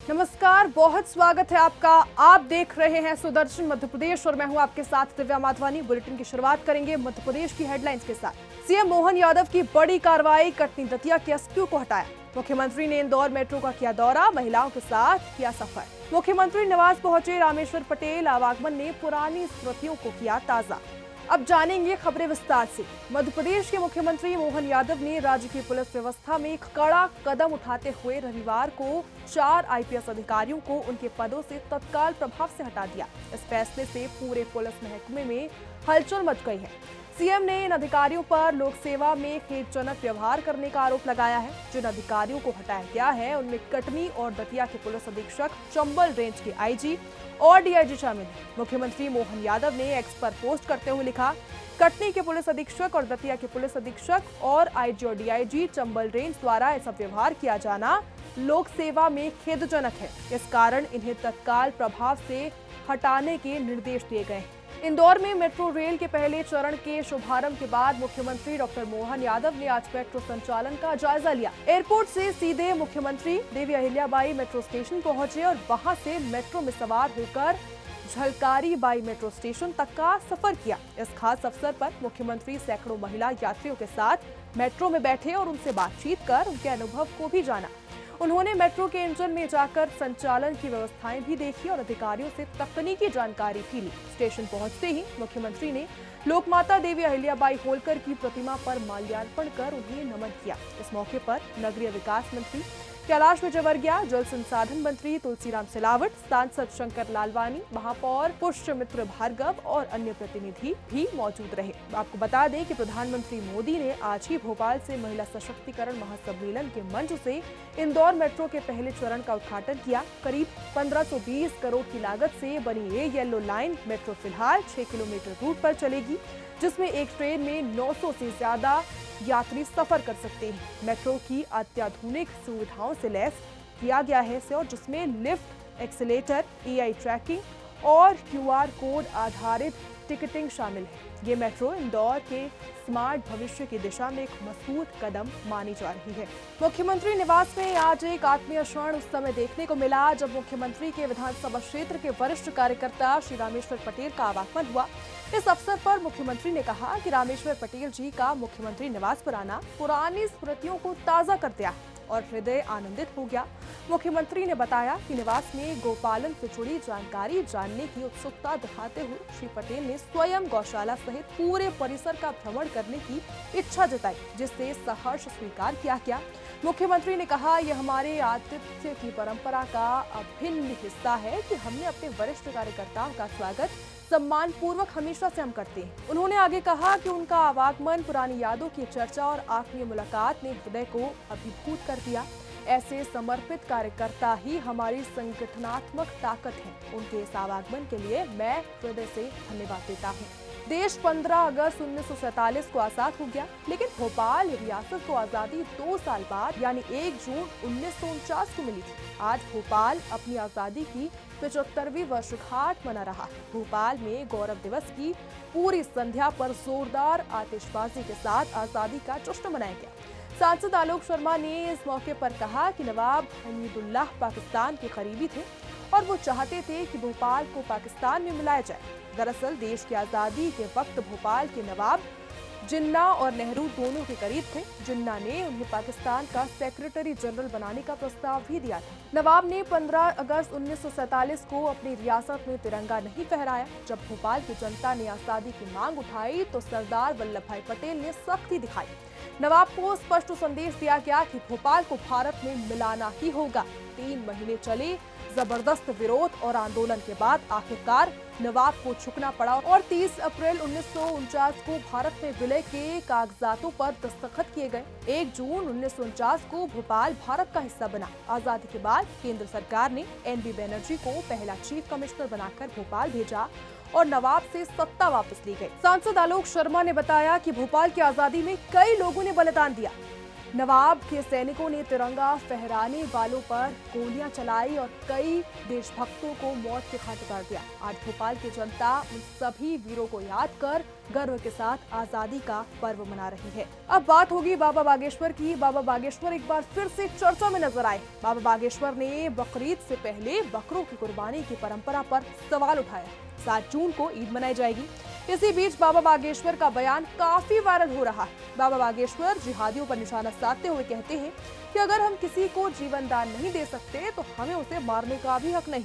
नमस्कार, बहुत स्वागत है आपका। आप देख रहे हैं सुदर्शन मध्य प्रदेश और मैं हूं आपके साथ दिव्या माधवानी। बुलेटिन की शुरुआत करेंगे मध्य प्रदेश की हेडलाइंस के साथ। सीएम मोहन यादव की बड़ी कार्रवाई, कटनी दतिया के एसपी को हटाया। मुख्यमंत्री ने इंदौर मेट्रो का किया दौरा, महिलाओं के साथ किया सफर। मुख्यमंत्री निवास पहुंचे रामेश्वर पटेल, आवागमन ने पुरानी स्मृतियों को किया ताजा। अब जानेंगे खबरें विस्तार से। मध्य प्रदेश के मुख्यमंत्री मोहन यादव ने राज्य की पुलिस व्यवस्था में एक कड़ा कदम उठाते हुए रविवार को 4 आईपीएस अधिकारियों को उनके पदों से तत्काल प्रभाव से हटा दिया। इस फैसले से पूरे पुलिस महकमे में हलचल मच गई है। सीएम ने इन अधिकारियों पर लोक सेवा में खेदजनक व्यवहार करने का आरोप लगाया है। जिन अधिकारियों को हटाया गया है उनमें कटनी और दतिया के पुलिस अधीक्षक, चंबल रेंज के आईजी और डीआईजी शामिल हैं। मुख्यमंत्री मोहन यादव ने एक्स पर पोस्ट करते हुए लिखा, कटनी के पुलिस अधीक्षक और दतिया के पुलिस अधीक्षक और आईजी और डीआईजी चंबल रेंज द्वारा ऐसा व्यवहार किया जाना लोक सेवा में खेदजनक है। इस कारण इन्हें तत्काल प्रभाव से हटाने के निर्देश दिए गए हैं। इंदौर में मेट्रो रेल के पहले चरण के शुभारंभ के बाद मुख्यमंत्री डॉक्टर मोहन यादव ने आज मेट्रो संचालन का जायजा लिया। एयरपोर्ट से सीधे मुख्यमंत्री देवी अहिल्याबाई मेट्रो स्टेशन पहुंचे और वहां से मेट्रो में सवार होकर झलकारी बाई मेट्रो स्टेशन तक का सफर किया। इस खास अवसर पर मुख्यमंत्री सैकड़ों महिला यात्रियों के साथ मेट्रो में बैठे और उनसे बातचीत कर उनके अनुभव को भी जाना। उन्होंने मेट्रो के इंजन में जाकर संचालन की व्यवस्थाएं भी देखी और अधिकारियों से तकनीकी जानकारी भी ली। स्टेशन पहुंचते ही मुख्यमंत्री ने लोकमाता देवी अहिल्याबाई होलकर की प्रतिमा पर माल्यार्पण कर उन्हें नमन किया। इस मौके पर नगरीय विकास मंत्री कैलाश विजयवर्गीय, जल संसाधन मंत्री तुलसीराम सिलावट, सांसद शंकर लालवानी, महापौर पुष्यमित्र भार्गव और अन्य प्रतिनिधि भी मौजूद रहे। आपको बता दें कि प्रधानमंत्री मोदी ने आज ही भोपाल से महिला सशक्तिकरण महासम्मेलन के मंच से इंदौर मेट्रो के पहले चरण का उद्घाटन किया। करीब 1520 करोड़ की लागत से बनी ये येलो लाइन मेट्रो फिलहाल 6 किलोमीटर रूट पर चलेगी, जिसमें एक ट्रेन में 900 से ज्यादा यात्री सफर कर सकते हैं। मेट्रो की अत्याधुनिक सुविधाओं से लैस किया गया है इसे, और जिसमें लिफ्ट, एक्सीलेटर, एआई ट्रैकिंग और क्यूआर कोड आधारित टिकटिंग शामिल है। ये मेट्रो इंदौर के स्मार्ट भविष्य की दिशा में एक मजबूत कदम मानी जा रही है। मुख्यमंत्री निवास में आज एक आत्मीय क्षण उस समय देखने को मिला जब मुख्यमंत्री के विधानसभा क्षेत्र के वरिष्ठ कार्यकर्ता श्री रामेश्वर पटेल का आवागमन हुआ। इस अवसर पर मुख्यमंत्री ने कहा कि रामेश्वर पटेल जी का मुख्यमंत्री निवास पर आना पुरानी स्मृतियों को ताजा कर दिया और हृदय आनंदित हो गया। मुख्यमंत्री ने बताया कि निवास में गोपालन से जुड़ी जानकारी जानने की उत्सुकता दिखाते हुए श्री पटेल ने स्वयं गौशाला सहित पूरे परिसर का भ्रमण करने की इच्छा जताई, जिससे सहर्ष स्वीकार किया गया। मुख्यमंत्री ने कहा, यह हमारे आतिथ्य की परंपरा का अभिन्न हिस्सा है कि हमने अपने वरिष्ठ कार्यकर्ताओं का स्वागत सम्मान पूर्वक हमेशा से हम करते हैं। उन्होंने आगे कहा कि उनका आवागमन पुरानी यादों की चर्चा और आत्मीय मुलाकात ने हृदय को अभिभूत कर दिया। ऐसे समर्पित कार्यकर्ता ही हमारी संगठनात्मक ताकत हैं। उनके इस आवागमन के लिए मैं हृदय से धन्यवाद देता हूँ। देश 15 अगस्त 1947 को आजाद हो गया, लेकिन भोपाल रियासत को आजादी 2 साल बाद यानी 1 जून 1949 को मिली थी। आज भोपाल अपनी आजादी की 75वीं वर्षगांठ मना रहा है। भोपाल में गौरव दिवस की पूरी संध्या पर जोरदार आतिशबाजी के साथ आजादी का जश्न मनाया गया। सांसद आलोक शर्मा ने इस मौके पर कहा कि नवाब हमीदुल्लाह पाकिस्तान के करीबी थे और वो चाहते थे कि भोपाल को पाकिस्तान में मिलाया जाए। दरअसल देश की आजादी के वक्त भोपाल के नवाब जिन्ना और नेहरू दोनों के करीब थे। जिन्ना ने उन्हें पाकिस्तान का सेक्रेटरी जनरल बनाने का प्रस्ताव भी दिया था। नवाब ने 15 अगस्त 1947 को अपनी रियासत में तिरंगा नहीं फहराया। जब भोपाल की जनता ने आजादी की मांग उठाई तो सरदार वल्लभ भाई पटेल ने सख्ती दिखाई। नवाब को स्पष्ट संदेश दिया गया कि भोपाल को भारत में मिलाना ही होगा। 3 महीने चले जबरदस्त विरोध और आंदोलन के बाद आखिरकार नवाब को झुकना पड़ा और 30 अप्रैल 1949 को भारत में विलय के कागजातों पर दस्तखत किए गए। 1 जून 1949 को भोपाल भारत का हिस्सा बना। आजादी के बाद केंद्र सरकार ने एनबी बनर्जी को पहला चीफ कमिश्नर बनाकर भोपाल भेजा और नवाब से सत्ता वापस ली गई। सांसद आलोक शर्मा ने बताया कि भोपाल की आजादी में कई लोगों ने बलिदान दिया। नवाब के सैनिकों ने तिरंगा फहराने वालों पर गोलियां चलाई और कई देशभक्तों को मौत के घाट उतार दिया। आज भोपाल की जनता उन सभी वीरों को याद कर गर्व के साथ आजादी का पर्व मना रही है। अब बात होगी बाबा बागेश्वर की। बाबा बागेश्वर एक बार फिर से चर्चा में नजर आए। बाबा बागेश्वर ने बकरीद से पहले बकरों की कुर्बानी की परंपरा पर सवाल उठाया। 7 जून को ईद मनाई जाएगी। इसी बीच बाबा बागेश्वर का बयान काफी वायरल हो रहा है। बाबा बागेश्वर जिहादियों पर निशाना साधते हुए कहते हैं कि अगर हम किसी को जीवन दान नहीं दे सकते तो हमें उसे मारने का भी हक नहीं।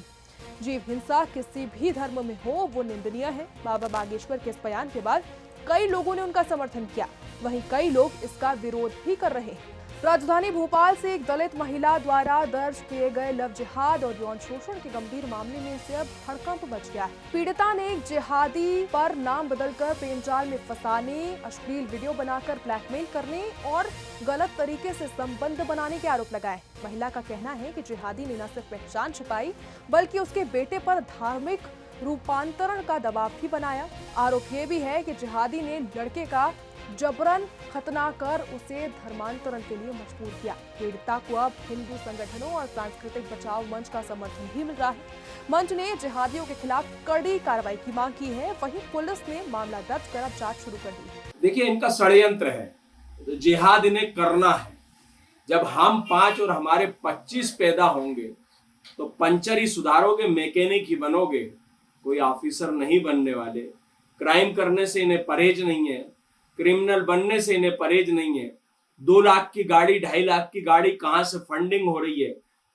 जीव हिंसा किसी भी धर्म में हो वो निंदनीय है। बाबा बागेश्वर के इस बयान के बाद कई लोगों ने उनका समर्थन किया, वहीं कई लोग इसका विरोध भी कर रहे हैं। राजधानी भोपाल से एक दलित महिला द्वारा दर्ज किए गए लव जिहाद और यौन शोषण के गंभीर मामले में से अब हड़कंप मच गया है। पीड़िता ने एक जिहादी पर नाम बदलकर प्रेम जाल में फंसाने, अश्लील वीडियो बनाकर ब्लैकमेल करने और गलत तरीके से संबंध बनाने के आरोप लगाए। महिला का कहना है कि जिहादी ने न सिर्फ पहचान छिपाई बल्कि उसके बेटे पर धार्मिक रूपांतरण का दबाव भी बनाया। आरोप ये भी है कि जिहादी ने लड़के का जबरन खतना कर उसे धर्मांतरण के लिए मजबूर किया। पीड़िता को अब हिंदू संगठनों और सांस्कृतिक बचाव मंच का समर्थन भी मिल रहा है। मंच ने जिहादियों के खिलाफ कड़ी कार्रवाई की मांग की है। वहीं पुलिस ने मामला दर्ज कर अब जांच शुरू कर दी है। देखिए, इनका षड्यंत्र है। जिहाद इन्हें करना है। जब हम 5 और हमारे 25 पैदा होंगे तो पंचर ही सुधारोगे, मैकेनिक ही बनोगे, कोई ऑफिसर नहीं बनने वाले। क्राइम करने से इन्हें परहेज नहीं है, क्रिमिनल बनने से इन्हें परहेज नहीं है। 2 लाख की गाड़ी, 2.5 लाख की गाड़ी कहाँ से फंडिंग हो रही है?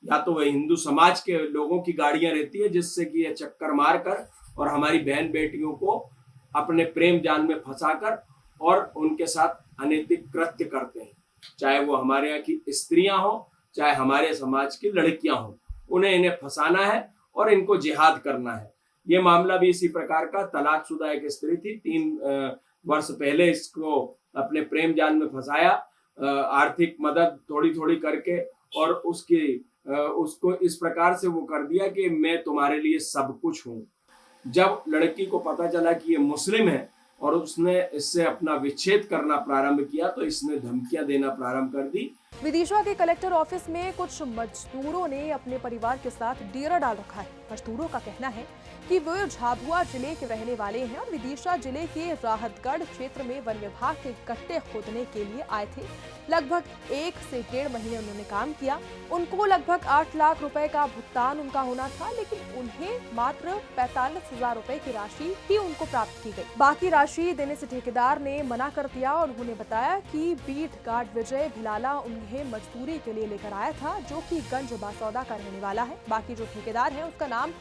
या तो वह हिंदू समाज के लोगों की गाड़ियां रहती है जिससे कि ये चक्कर मार कर और हमारी बहन बेटियों को अपने प्रेम जाल में फंसाकर और उनके साथ अनैतिक कृत्य करते हैं। चाहे वो हमारे यहाँ की स्त्रियां हो, चाहे हमारे समाज की लड़कियां हो, इन्हें फंसाना है और इनको जिहाद करना है। ये मामला भी इसी प्रकार का। तलाकशुदा एक स्त्री थी, 3 वर्ष पहले इसको अपने प्रेम जाल में फंसाया, आर्थिक मदद थोड़ी थोड़ी करके, और उसको इस प्रकार से वो कर दिया कि मैं तुम्हारे लिए सब कुछ हूँ। जब लड़की को पता चला कि ये मुस्लिम है और उसने इससे अपना विच्छेद करना प्रारंभ किया तो इसने धमकियां देना प्रारंभ कर दी। विदिशा के कलेक्टर ऑफिस में कुछ मजदूरों ने अपने परिवार के साथ डेरा डाल रखा है। मजदूरों का कहना है कि वो झाबुआ जिले के रहने वाले हैं और विदिशा जिले के राहतगढ़ क्षेत्र में वन विभाग के गड्ढे खोदने के लिए आए थे। लगभग 1 से 1.5 महीने उन्होंने काम किया। उनको लगभग 8 लाख रुपए का भुगतान उनका होना था, लेकिन उन्हें मात्र 45,000 रुपए की राशि ही उनको प्राप्त की गई। बाकी राशि देने से ठेकेदार ने मना कर दिया और उन्होंने बताया कि बीट गार्ड विजय भिलाला उन्हें मजदूरी के लिए लेकर आया था, जो कि गंज बासौदा का रहने वाला है। बाकी जो ठेकेदार है उसका नाम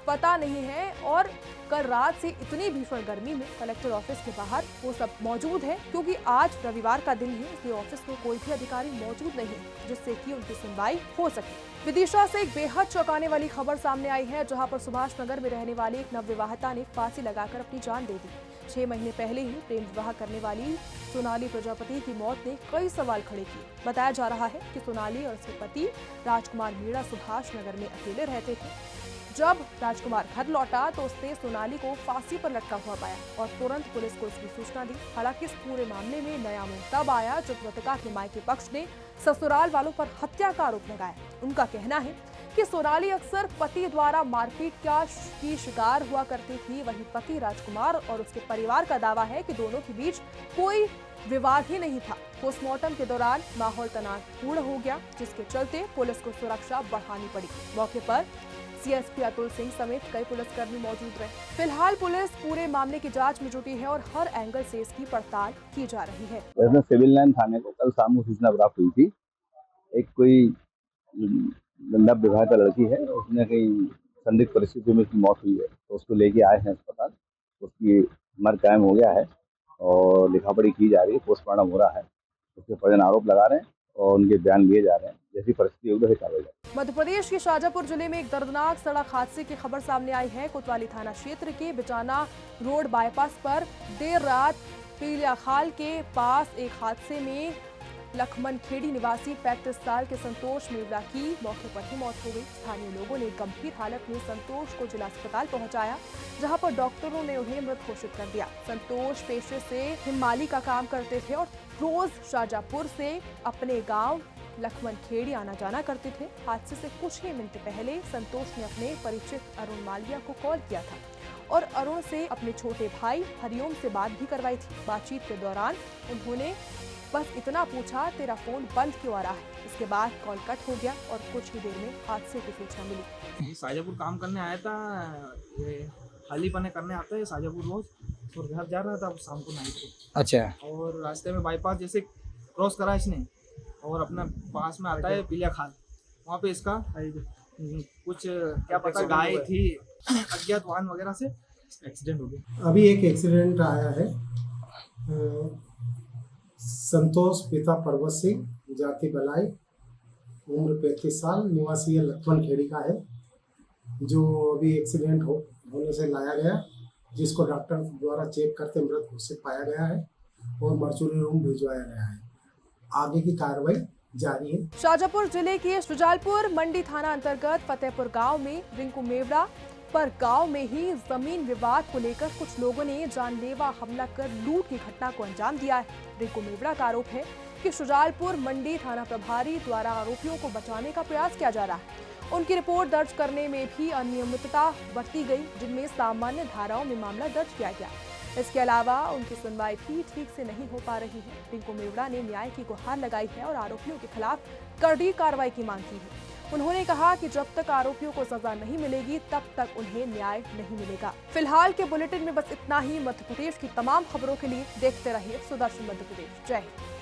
पता नहीं है और कल रात से इतनी भीषण गर्मी में कलेक्टर ऑफिस के बाहर वो सब मौजूद है, क्योंकि आज रविवार का दिन है, इसलिए ऑफिस में कोई भी अधिकारी मौजूद नहीं है जिससे कि उनकी सुनवाई हो सके। विदिशा से एक बेहद चौंकाने वाली खबर सामने आई है, जहां पर सुभाष नगर में रहने वाली एक नवविवाहिता ने फांसी लगाकर अपनी जान दे दी। 6 महीने पहले ही प्रेम विवाह करने वाली सोनाली प्रजापति की मौत ने कई सवाल खड़े किए। बताया जा रहा है कि सोनाली और उसके पति राजकुमार मीणा सुभाष नगर में अकेले रहते थे। जब राजकुमार घर लौटा तो उसने सोनाली को फांसी पर लटका हुआ पाया और तुरंत पुलिस को इसकी सूचना दी। हालांकि इस पूरे मामले में नया मोड़ तब आया जब मृतका के मायके पक्ष ने ससुराल वालों पर हत्या का आरोप लगाया। उनका कहना है कि सोनाली अक्सर पति द्वारा मारपीट की शिकार हुआ करती थी। वहीं पति राजकुमार और उसके परिवार का दावा है कि दोनों के बीच कोई विवाद ही नहीं था। पोस्टमार्टम के दौरान माहौल तनावपूर्ण हो गया, जिसके चलते पुलिस को सुरक्षा बढ़ानी पड़ी। मौके पर सीएसपी अतुल सिंह समेत कई पुलिसकर्मी मौजूद रहे। फिलहाल पुलिस पूरे मामले की जांच में जुटी है और हर एंगल से इसकी पड़ताल की जा रही है। वैसे सिविल लाइन थाने को कल शाम को सूचना प्राप्त हुई थी। एक कोई नव विवाहिता लड़की है, उसने कहीं संदिग्ध परिस्थितियों में उसकी मौत हुई है, तो उसको लेके आए हैं अस्पताल। उसकी मर कायम हो गया है और लिखा पढ़ी की जा रही है, पोस्टमार्टम हो रहा है। उसके परिजन आरोप लगा रहे हैं और उनके बयान लिए जा रहे हैं। जैसी परिस्थिति होगी वैसे कार्रवाई। मध्य प्रदेश के शाजापुर जिले में एक दर्दनाक सड़क हादसे की खबर सामने आई है। कोतवाली थाना क्षेत्र के बिचाना रोड बाईपास पर देर रात पीलियाखाल के पास एक हादसे में लखमन खेड़ी निवासी 35 साल के संतोष मेवरा की मौके पर ही मौत हो गई। स्थानीय लोगों ने गंभीर हालत में संतोष को जिला अस्पताल पहुंचाया, जहां पर डॉक्टरों ने उन्हें मृत घोषित कर दिया। संतोष पेशे से हिमाली का काम करते थे और रोज शाजापुर से अपने गांव लखमन खेड़ी आना जाना करते थे। हादसे से कुछ ही मिनट पहले संतोष ने अपने परिचित अरुण मालविया को कॉल किया था और अरुण से अपने छोटे भाई हरिओम से बात भी करवाई थी। बातचीत के दौरान उन्होंने बस इतना पूछा, तेरा फोन बंद क्यों आ रहा है। इसके बाद कॉल कट हो गया और कुछ ही देर में हादसे की सूचना मिली। शाजापुर काम करने आया था, ये हाली पने करने आता है शाजापुर रोज, और घर जा रहा था शाम को नाइट को। अच्छा। और रास्ते में बाईपास जैसे क्रॉस करा इसने और अपना पास में आता है पीलिया खाल, वहाँ पे इसका कुछ क्या पता गाय थी, अज्ञात वाहन वगैरह से एक्सीडेंट हो गया। अभी एक एक्सीडेंट आया है। संतोष पिता पर्वत सिंह, जाति बलाई, उम्र 35 साल, निवासी लखमन खेड़ी का है, जो अभी एक्सीडेंट होने से लाया गया, जिसको डॉक्टर द्वारा चेक करते मृत घोषित पाया गया है और मर्चुरी रूम भिजवाया गया है। आगे की कार्रवाई जारी है। शाजापुर जिले के शुजालपुर मंडी थाना अंतर्गत फतेहपुर गांव में रिंकू मेवरा पर गांव में ही जमीन विवाद को लेकर कुछ लोगों ने जानलेवा हमला कर लूट की घटना को अंजाम दिया है। रिंकू मेवरा का आरोप है कि शुजालपुर मंडी थाना प्रभारी द्वारा आरोपियों को बचाने का प्रयास किया जा रहा है। उनकी रिपोर्ट दर्ज करने में भी अनियमितता बरती गई, जिनमें सामान्य धाराओं में मामला दर्ज किया गया। इसके अलावा उनकी सुनवाई भी ठीक से नहीं हो पा रही है। रिंकू मेवरा ने न्याय की गुहार लगाई है और आरोपियों के खिलाफ कड़ी कार्रवाई की मांग की है। उन्होंने कहा कि जब तक आरोपियों को सजा नहीं मिलेगी तब तक उन्हें न्याय नहीं मिलेगा। फिलहाल के बुलेटिन में बस इतना ही। मध्य प्रदेश की तमाम खबरों के लिए देखते रहिए सुदर्शन मध्य प्रदेश। जय हिंद।